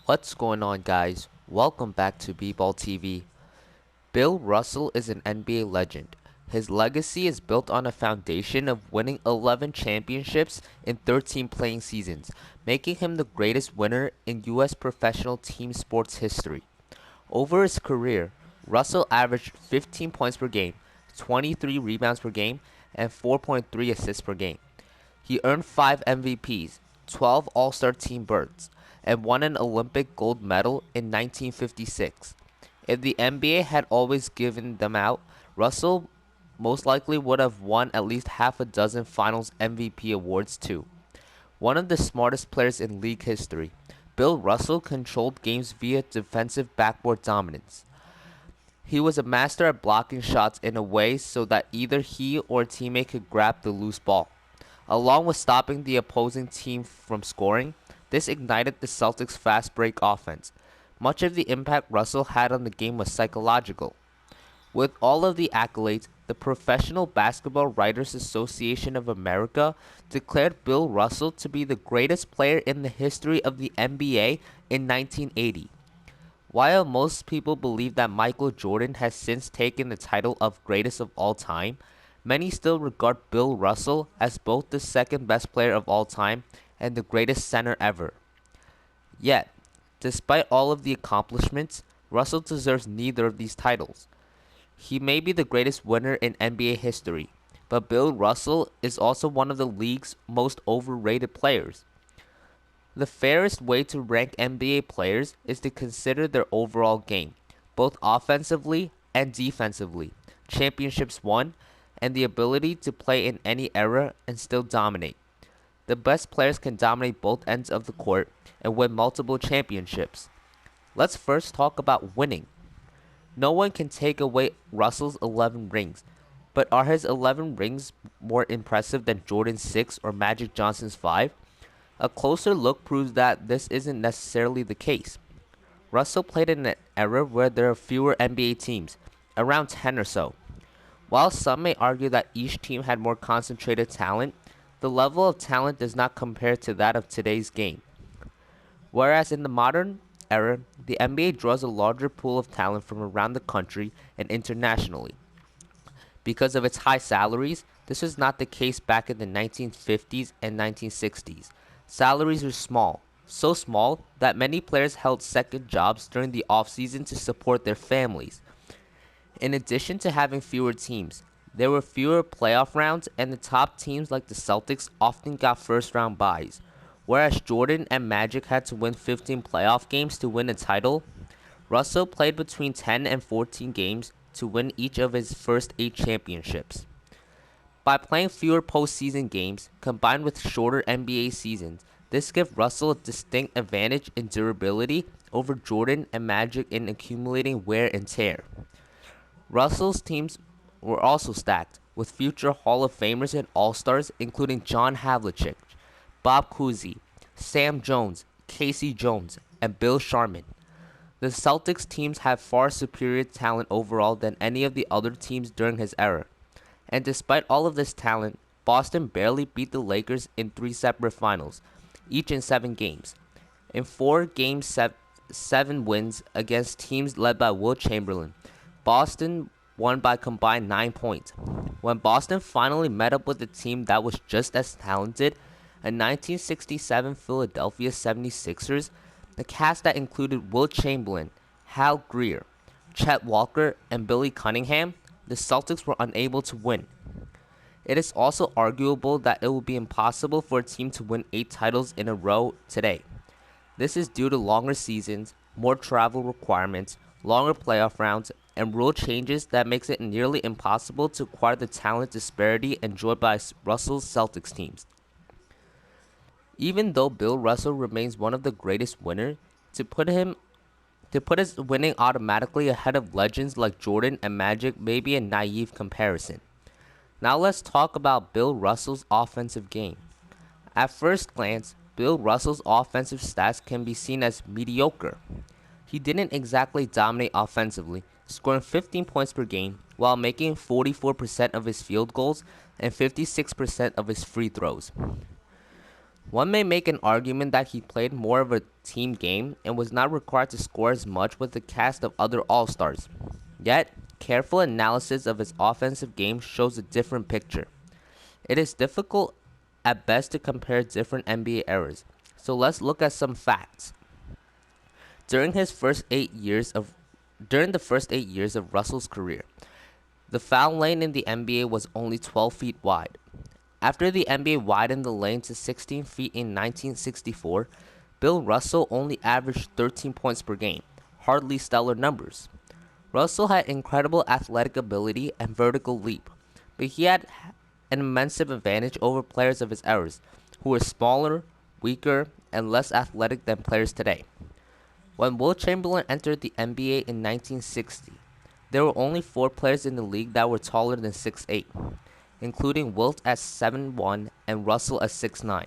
What's going on, guys? Welcome back to B-Ball TV. Bill Russell is an NBA legend. His legacy is built on a foundation of winning 11 championships in 13 playing seasons, making him the greatest winner in U.S. professional team sports history. Over his career, Russell averaged 15 points per game, 23 rebounds per game, and 4.3 assists per game. He earned 5 MVPs, 12 All-Star team berths, and won an Olympic gold medal in 1956. If the NBA had always given them out, Russell most likely would have won at least half a dozen Finals MVP awards too. One of the smartest players in league history, Bill Russell controlled games via defensive backboard dominance. He was a master at blocking shots in a way so that either he or a teammate could grab the loose ball. Along with stopping the opposing team from scoring, this ignited the Celtics' fast break offense. Much of the impact Russell had on the game was psychological. With all of the accolades, the Professional Basketball Writers Association of America declared Bill Russell to be the greatest player in the history of the NBA in 1980. While most people believe that Michael Jordan has since taken the title of greatest of all time, many still regard Bill Russell as both the second best player of all time and the greatest center ever. Yet, despite all of the accomplishments, Russell deserves neither of these titles. He may be the greatest winner in NBA history, but Bill Russell is also one of the league's most overrated players. The fairest way to rank NBA players is to consider their overall game, both offensively and defensively, championships won, and the ability to play in any era and still dominate. The best players can dominate both ends of the court and win multiple championships. Let's first talk about winning. No one can take away Russell's 11 rings, but are his 11 rings more impressive than Jordan's 6 or Magic Johnson's 5? A closer look proves that this isn't necessarily the case. Russell played in an era where there are fewer NBA teams, around 10 or so. While some may argue that each team had more concentrated talent, the level of talent does not compare to that of today's game. Whereas in the modern era, the NBA draws a larger pool of talent from around the country and internationally. Because of its high salaries, this was not the case back in the 1950s and 1960s. Salaries were small, so small that many players held second jobs during the off-season to support their families. In addition to having fewer teams, there were fewer playoff rounds, and the top teams like the Celtics often got first-round byes. Whereas Jordan and Magic had to win 15 playoff games to win a title, Russell played between 10 and 14 games to win each of his first 8 championships. By playing fewer postseason games, combined with shorter NBA seasons, this gives Russell a distinct advantage in durability over Jordan and Magic in accumulating wear and tear. Russell's teams were also stacked, with future Hall of Famers and All-Stars including John Havlicek, Bob Cousy, Sam Jones, Casey Jones, and Bill Sharman. The Celtics teams have far superior talent overall than any of the other teams during his era. And despite all of this talent, Boston barely beat the Lakers in 3 separate finals, each in 7 games. In 4 Game 7 wins against teams led by Wilt Chamberlain, Boston won by combined 9 points. When Boston finally met up with a team that was just as talented, a 1967 Philadelphia 76ers, the cast that included Wilt Chamberlain, Hal Greer, Chet Walker, and Billy Cunningham, the Celtics were unable to win. It is also arguable that it would be impossible for a team to win 8 titles in a row today. This is due to longer seasons, more travel requirements, longer playoff rounds, and rule changes that makes it nearly impossible to acquire the talent disparity enjoyed by Russell's Celtics teams. Even though Bill Russell remains one of the greatest winners, to put his winning automatically ahead of legends like Jordan and Magic may be a naive comparison. Now let's talk about Bill Russell's offensive game. At first glance, Bill Russell's offensive stats can be seen as mediocre. He didn't exactly dominate offensively, scoring 15 points per game while making 44% of his field goals and 56% of his free throws. One may make an argument that he played more of a team game and was not required to score as much with the cast of other All-Stars. Yet, careful analysis of his offensive game shows a different picture. It is difficult at best to compare different NBA eras, so let's look at some facts. During his first 8 years of During the first 8 years of Russell's career, the foul lane in the NBA was only 12 feet wide. After the NBA widened the lane to 16 feet in 1964, Bill Russell only averaged 13 points per game, hardly stellar numbers. Russell had incredible athletic ability and vertical leap, but he had an immense advantage over players of his eras, who were smaller, weaker, and less athletic than players today. When Wilt Chamberlain entered the NBA in 1960, there were only 4 players in the league that were taller than 6'8", including Wilt at 7'1" and Russell at 6'9".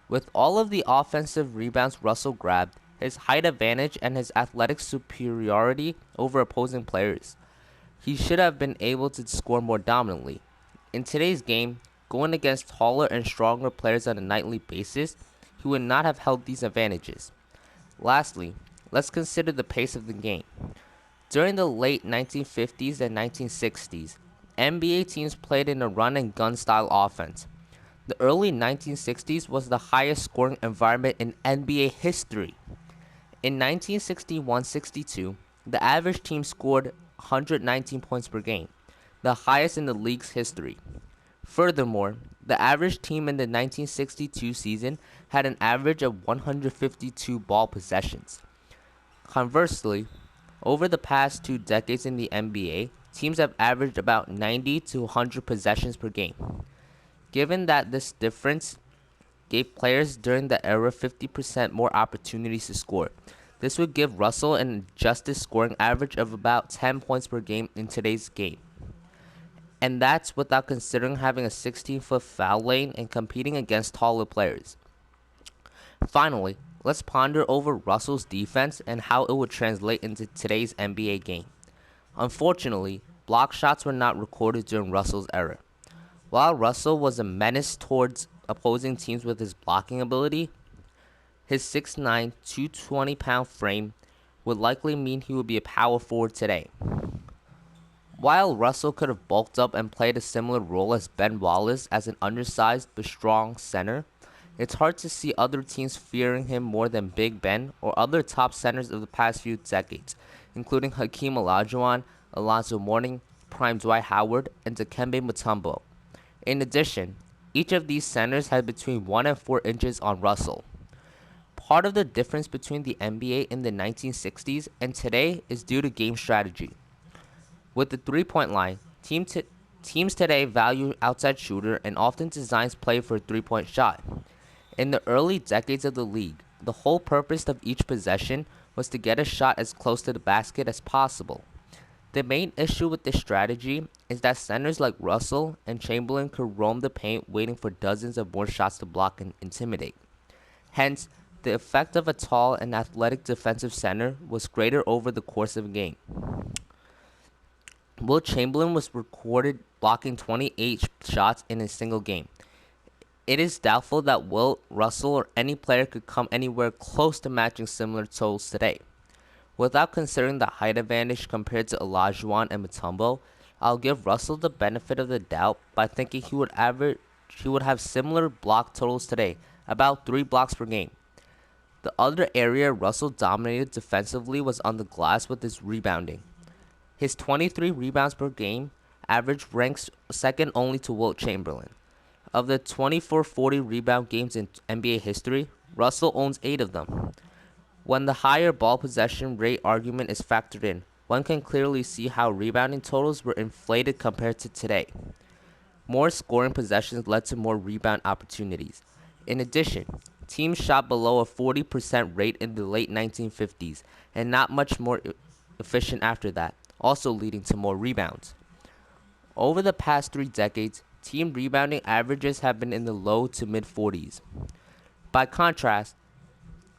With all of the offensive rebounds Russell grabbed, his height advantage, and his athletic superiority over opposing players, he should have been able to score more dominantly. In today's game, going against taller and stronger players on a nightly basis, he would not have held these advantages. Lastly, let's consider the pace of the game. During the late 1950s and 1960s, NBA teams played in a run and gun style offense. The early 1960s was the highest scoring environment in NBA history. In 1961-62, the average team scored 119 points per game, the highest in the league's history. Furthermore, the average team in the 1962 season had an average of 152 ball possessions. Conversely, over the past 2 decades in the NBA, teams have averaged about 90 to 100 possessions per game. Given that this difference gave players during the era 50% more opportunities to score, this would give Russell an adjusted scoring average of about 10 points per game in today's game. And that's without considering having a 16-foot foul lane and competing against taller players. Finally, let's ponder over Russell's defense and how it would translate into today's NBA game. Unfortunately, block shots were not recorded during Russell's era. While Russell was a menace towards opposing teams with his blocking ability, his 6'9", 220-pound frame would likely mean he would be a power forward today. While Russell could have bulked up and played a similar role as Ben Wallace as an undersized but strong center, it's hard to see other teams fearing him more than Big Ben or other top centers of the past few decades, including Hakeem Olajuwon, Alonzo Mourning, prime Dwight Howard, and Dikembe Mutombo. In addition, each of these centers had between 1 and 4 inches on Russell. Part of the difference between the NBA in the 1960s and today is due to game strategy. With the three-point line, teams today value outside shooter and often designs play for a three-point shot. In the early decades of the league, the whole purpose of each possession was to get a shot as close to the basket as possible. The main issue with this strategy is that centers like Russell and Chamberlain could roam the paint waiting for dozens of more shots to block and intimidate. Hence, the effect of a tall and athletic defensive center was greater over the course of a game. Wilt Chamberlain was recorded blocking 28 shots in a single game. It is doubtful that Wilt, Russell, or any player could come anywhere close to matching similar totals today. Without considering the height advantage compared to Olajuwon and Mutombo, I'll give Russell the benefit of the doubt by thinking he would have similar block totals today, about 3 blocks per game. The other area Russell dominated defensively was on the glass with his rebounding. His 23 rebounds per game average ranks second only to Wilt Chamberlain. Of the 24-40 rebound games in NBA history, Russell owns 8 of them. When the higher ball possession rate argument is factored in, one can clearly see how rebounding totals were inflated compared to today. More scoring possessions led to more rebound opportunities. In addition, teams shot below a 40% rate in the late 1950s and not much more efficient after that, also leading to more rebounds. Over the past 3 decades, team rebounding averages have been in the low to mid-40s. By contrast,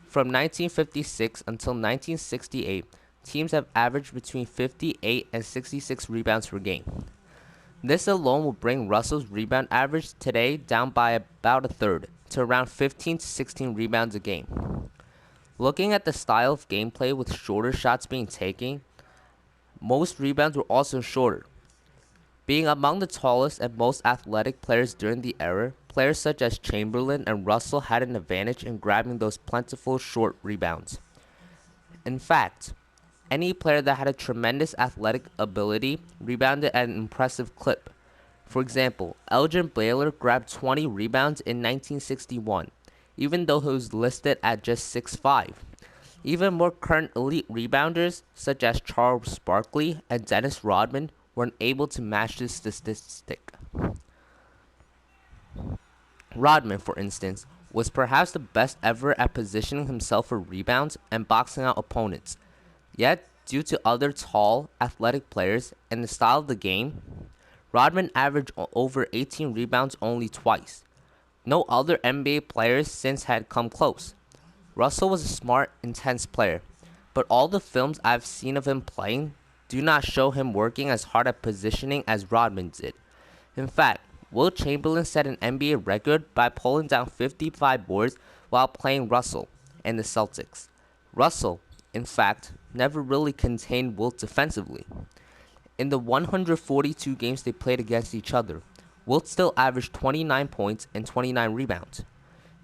from 1956 until 1968, teams have averaged between 58 and 66 rebounds per game. This alone will bring Russell's rebound average today down by about a third, to around 15 to 16 rebounds a game. Looking at the style of gameplay with shorter shots being taken, most rebounds were also shorter. Being among the tallest and most athletic players during the era, players such as Chamberlain and Russell had an advantage in grabbing those plentiful short rebounds. In fact, any player that had a tremendous athletic ability rebounded at an impressive clip. For example, Elgin Baylor grabbed 20 rebounds in 1961, even though he was listed at just 6'5". Even more current elite rebounders, such as Charles Barkley and Dennis Rodman, weren't able to match this statistic. Rodman, for instance, was perhaps the best ever at positioning himself for rebounds and boxing out opponents. Yet, due to other tall, athletic players and the style of the game, Rodman averaged over 18 rebounds only twice. No other NBA players since had come close. Russell was a smart, intense player, but all the films I've seen of him playing do not show him working as hard at positioning as Rodman did. In fact, Will Chamberlain set an NBA record by pulling down 55 boards while playing Russell and the Celtics. Russell, in fact, never really contained Wilt defensively. In the 142 games they played against each other, Wilt still averaged 29 points and 29 rebounds.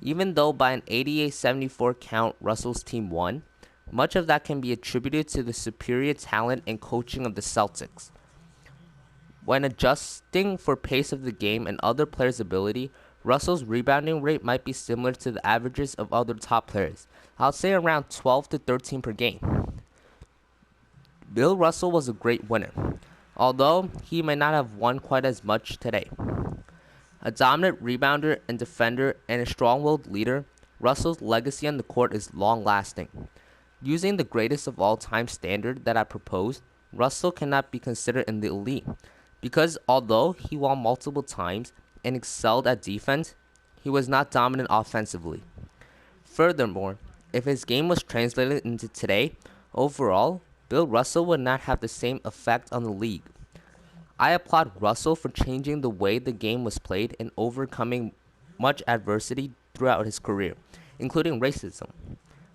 Even though by an 88-74 count Russell's team won, much of that can be attributed to the superior talent and coaching of the Celtics. When adjusting for pace of the game and other players' ability, Russell's rebounding rate might be similar to the averages of other top players. I'll say around 12 to 13 per game. Bill Russell was a great winner, although he may not have won quite as much today. A dominant rebounder and defender and a strong-willed leader, Russell's legacy on the court is long-lasting. Using the greatest of all time standard that I proposed, Russell cannot be considered in the elite, because although he won multiple times and excelled at defense, he was not dominant offensively. Furthermore, if his game was translated into today, overall, Bill Russell would not have the same effect on the league. I applaud Russell for changing the way the game was played and overcoming much adversity throughout his career, including racism.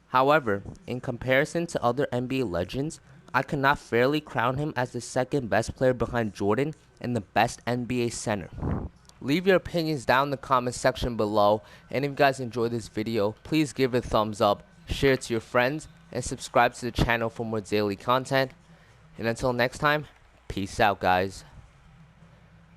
However, in comparison to other NBA legends, I cannot fairly crown him as the second best player behind Jordan and the best NBA center. Leave your opinions down in the comment section below, and if you guys enjoyed this video, please give it a thumbs up, share it to your friends, and subscribe to the channel for more daily content. And until next time, peace out, guys.